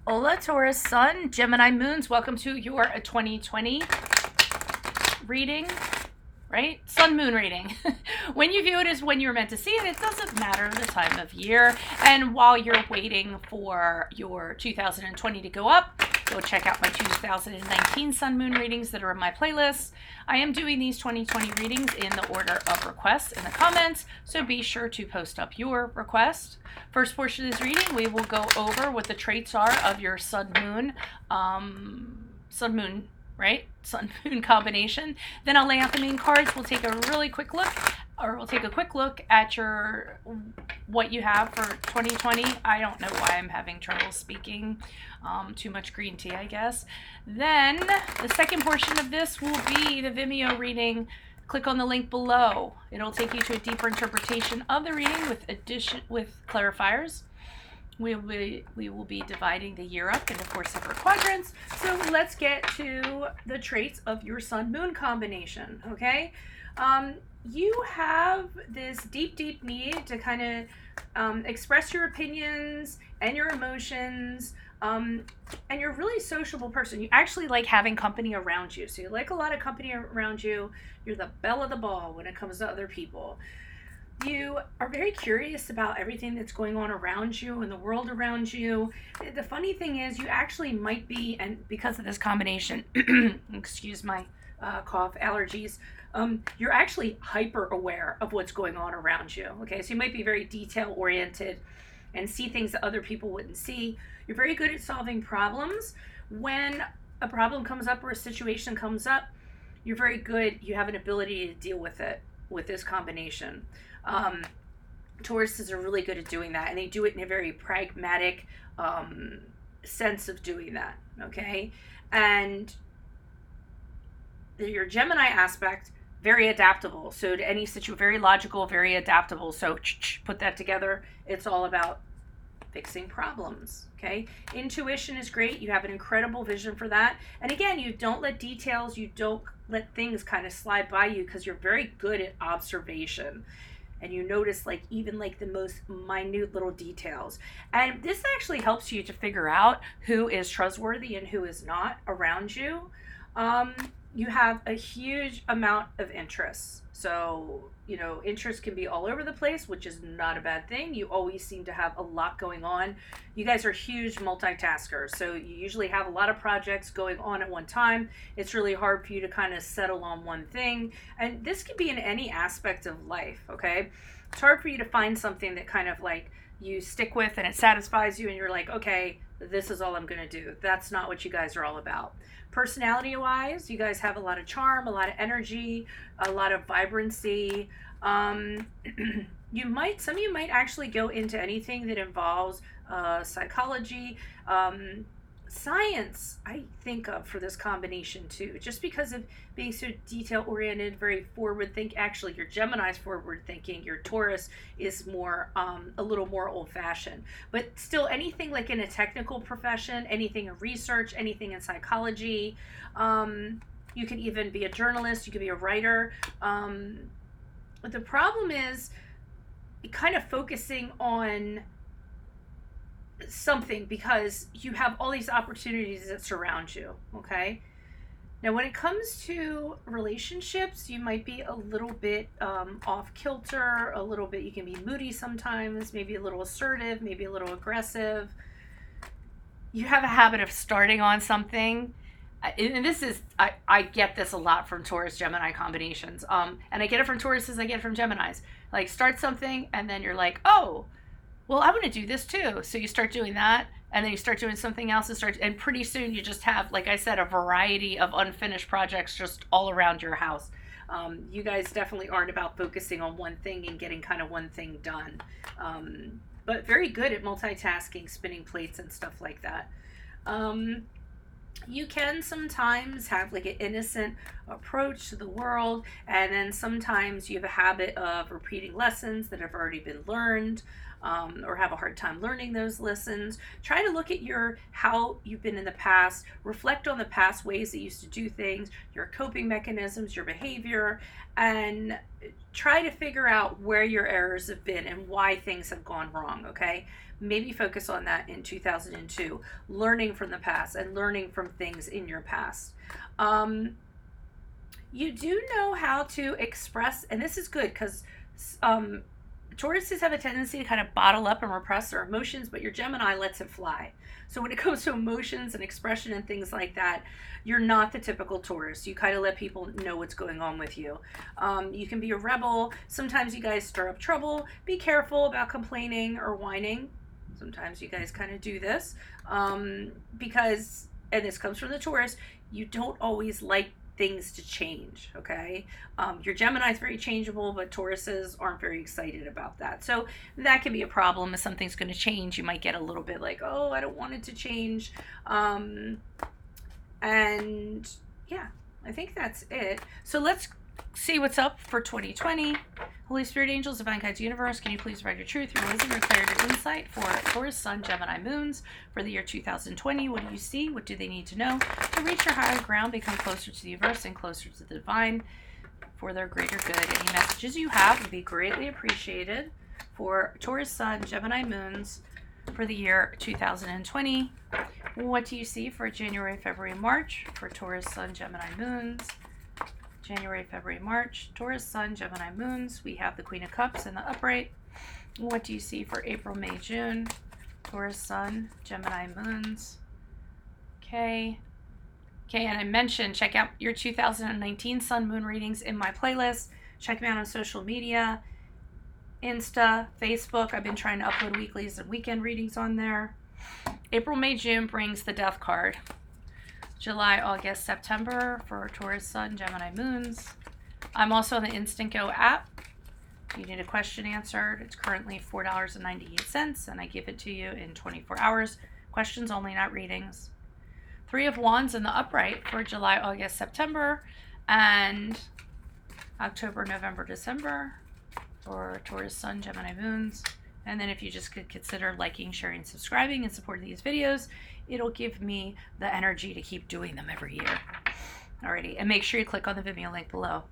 Hola, Taurus, Sun, Gemini, Moons. Welcome to your 2020 reading, right? Sun Moon reading. When you view it is when you're meant to see it. It doesn't matter the time of year. And while you're waiting for your 2020 to go up, go check out my 2019 Sun Moon readings that are in my playlist. I am doing these 2020 readings in the order of requests in the comments, so be sure to post up your request. First portion of this reading, we will go over what the traits are of your Sun Moon, right? Sun Moon combination. Then I'll lay out the main cards. We'll take a really quick look, or we'll take a quick look at your what you have for 2020. I don't know why I'm having trouble speaking. Too much green tea, I guess. Then the second portion of this will be the Vimeo reading. Click on the link below. It'll take you to a deeper interpretation of the reading with clarifiers. We will be dividing the year up into 4 separate quadrants. So let's get to the traits of your Sun Moon combination, okay? You have this deep need to kind of express your opinions and your emotions, and you're a really sociable person. You actually like having company around you. So you like a lot of company around you. You're the belle of the ball when it comes to other people. You are very curious about everything that's going on around you and the world around you. The funny thing is you actually might be, and because of this combination, excuse my cough, allergies, you're actually hyper aware of what's going on around you. Okay, so you might be very detail oriented and see things that other people wouldn't see. You're very good at solving problems. When a problem comes up or a situation comes up, you're very good. You have an ability to deal with it with this combination. Tauruses are really good at doing that, and they do it in a very pragmatic sense of doing that. Okay, and your Gemini aspect, very adaptable. So to any situation, very logical, very adaptable. So put that together. It's all about fixing problems. Okay, intuition is great. You have an incredible vision for that. And again, you don't let details, you don't let things kind of slide by you because you're very good at observation. And you notice like even like the most minute little details. And this actually helps you to figure out who is trustworthy and who is not around you. You have a huge amount of interests. So, you know, interest can be all over the place, which is not a bad thing. You always seem to have a lot going on. You guys are huge multitaskers. So you usually have a lot of projects going on at one time. It's really hard for you to kind of settle on one thing. And this could be in any aspect of life, okay? It's hard for you to find something that kind of like you stick with and it satisfies you and you're like, okay, this is all I'm going to do. That's not what you guys are all about. Personality wise, you guys have a lot of charm, a lot of energy, a lot of vibrancy. Some of you might actually go into anything that involves psychology, science. I think of for this combination too, just because of being so detail oriented, very forward think. Actually, your Gemini's forward thinking. Your Taurus is more a little more old fashioned, but still anything like in a technical profession, anything in research, anything in psychology. You can even be a journalist. You could be a writer. But the problem is kind of focusing on something because you have all these opportunities that surround you. Okay, now when it comes to relationships, you might be a little bit off kilter, a little bit, you can be moody sometimes, maybe a little assertive, maybe a little aggressive. You have a habit of starting on something, and this is I get this a lot from Taurus Gemini combinations, and I get it from Tauruses, I get it from Geminis. Like start something and then you're like, oh, well, I want to do this too. So you start doing that, and then you start doing something else, and pretty soon you just have, like I said, a variety of unfinished projects just all around your house. You guys definitely aren't about focusing on one thing and getting kind of one thing done, but very good at multitasking, spinning plates and stuff like that. You can sometimes have like an innocent approach to the world, and then sometimes you have a habit of repeating lessons that have already been learned, or have a hard time learning those lessons. Try to look at how you've been in the past, reflect on the past ways that you used to do things, your coping mechanisms, your behavior, and try to figure out where your errors have been and why things have gone wrong, okay? Maybe focus on that in 2002, learning from the past and learning from things in your past. You do know how to express, and this is good because Tauruses have a tendency to kind of bottle up and repress their emotions, but your Gemini lets it fly. So when it comes to emotions and expression and things like that, you're not the typical Taurus. You kind of let people know what's going on with you. You can be a rebel. Sometimes you guys stir up trouble. Be careful about complaining or whining. Sometimes you guys kind of do this because, and this comes from the Taurus, you don't always like things to change, okay? Your Gemini is very changeable, but Tauruses aren't very excited about that. So that can be a problem. If something's going to change, you might get a little bit like, oh, I don't want it to change. And yeah, I think that's it. So let's see what's up for 2020. Holy Spirit, angels, divine guides, universe, can you please provide your truth, your wisdom, your clarity, your insight for Taurus, Sun, Gemini, Moons for the year 2020? What do you see? What do they need to know to reach your higher ground, become closer to the universe and closer to the divine for their greater good? Any messages you have would be greatly appreciated for Taurus, Sun, Gemini, Moons for the year 2020. What do you see for January, February, March for Taurus, Sun, Gemini, Moons? January, February, March, Taurus, Sun, Gemini, Moons. We have the Queen of Cups in the upright. What do you see for April, May, June? Taurus, Sun, Gemini, Moons. Okay, and I mentioned check out your 2019 Sun, Moon readings in my playlist. Check me out on social media, Insta, Facebook. I've been trying to upload weeklies and weekend readings on there. April, May, June brings the Death card. July, August, September for Taurus, Sun, Gemini, Moons. I'm also on the Instant Go app. You need a question answered. It's currently $4.98, and I give it to you in 24 hours. Questions only, not readings. Three of Wands in the upright for July, August, September, and October, November, December for Taurus, Sun, Gemini, Moons. And then if you just could consider liking, sharing, subscribing, and supporting these videos, it'll give me the energy to keep doing them every year. Alrighty, and make sure you click on the Vimeo link below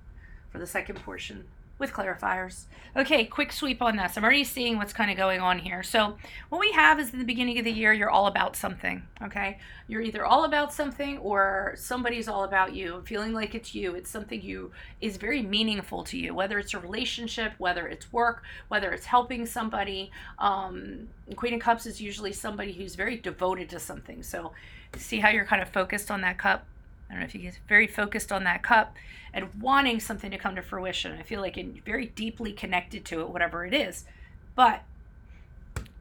for the second portion with clarifiers. Okay, quick sweep on this. I'm already seeing what's kind of going on here. So what we have is in the beginning of the year, you're all about something, okay? You're either all about something or somebody's all about you, feeling like it's you. It's something you is very meaningful to you, whether it's a relationship, whether it's work, whether it's helping somebody. Queen of Cups is usually somebody who's very devoted to something. So see how you're kind of focused on that cup? I don't know if you get very focused on that cup and wanting something to come to fruition. I feel like you're very deeply connected to it, whatever it is. But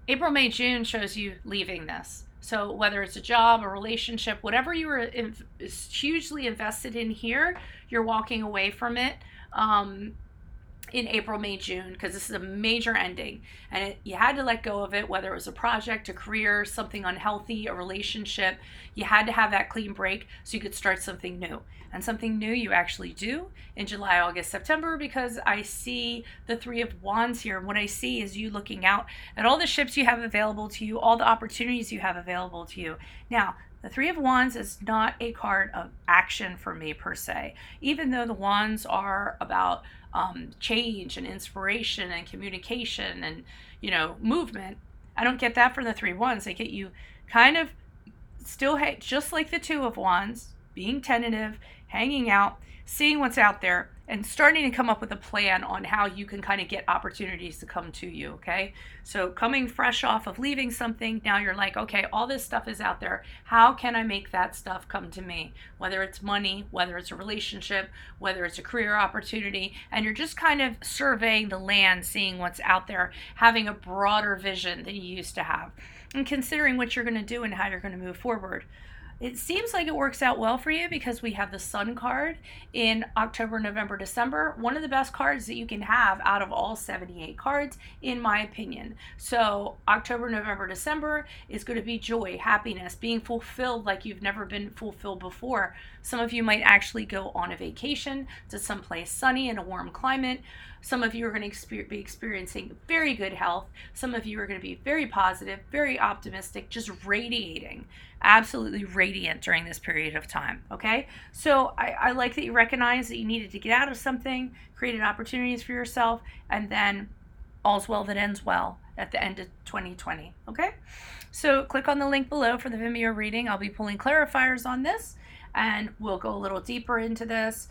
April, May, June shows you leaving this. So whether it's a job, a relationship, whatever you were hugely invested in here, you're walking away from it in April, May, June, because this is a major ending. And you had to let go of it, whether it was a project, a career, something unhealthy, a relationship. You had to have that clean break so you could start something new. And something new you actually do in July, August, September, because I see the Three of Wands here. And what I see is you looking out at all the ships you have available to you, all the opportunities you have available to you. Now, the Three of Wands is not a card of action for me per se, even though the Wands are about change and inspiration and communication and, movement. I don't get that from the Three of Wands. They get you kind of still, just like the Two of Wands, being tentative, hanging out, seeing what's out there, and starting to come up with a plan on how you can kind of get opportunities to come to you, okay? So coming fresh off of leaving something, now you're like, okay, all this stuff is out there. How can I make that stuff come to me? Whether it's money, whether it's a relationship, whether it's a career opportunity, and you're just kind of surveying the land, seeing what's out there, having a broader vision than you used to have, and considering what you're going to do and how you're going to move forward. It seems like it works out well for you because we have the Sun card in October, November, December. One of the best cards that you can have out of all 78 cards, in my opinion. So October, November, December is going to be joy, happiness, being fulfilled like you've never been fulfilled before. Some of you might actually go on a vacation to someplace sunny in a warm climate. Some of you are going to be experiencing very good health. Some of you are going to be very positive, very optimistic, just radiating, absolutely radiant during this period of time. Okay, so I like that you recognize that you needed to get out of something, created opportunities for yourself, and then all's well that ends well at the end of 2020. Okay, so click on the link below for the Vimeo reading. I'll be pulling clarifiers on this, and we'll go a little deeper into this.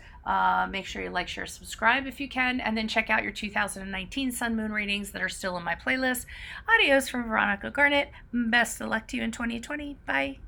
Make sure you like, share, subscribe if you can, and then check out your 2019 Sun Moon readings that are still in my playlist. Adios from Veronica Garnett. Best of luck to you in 2020. Bye.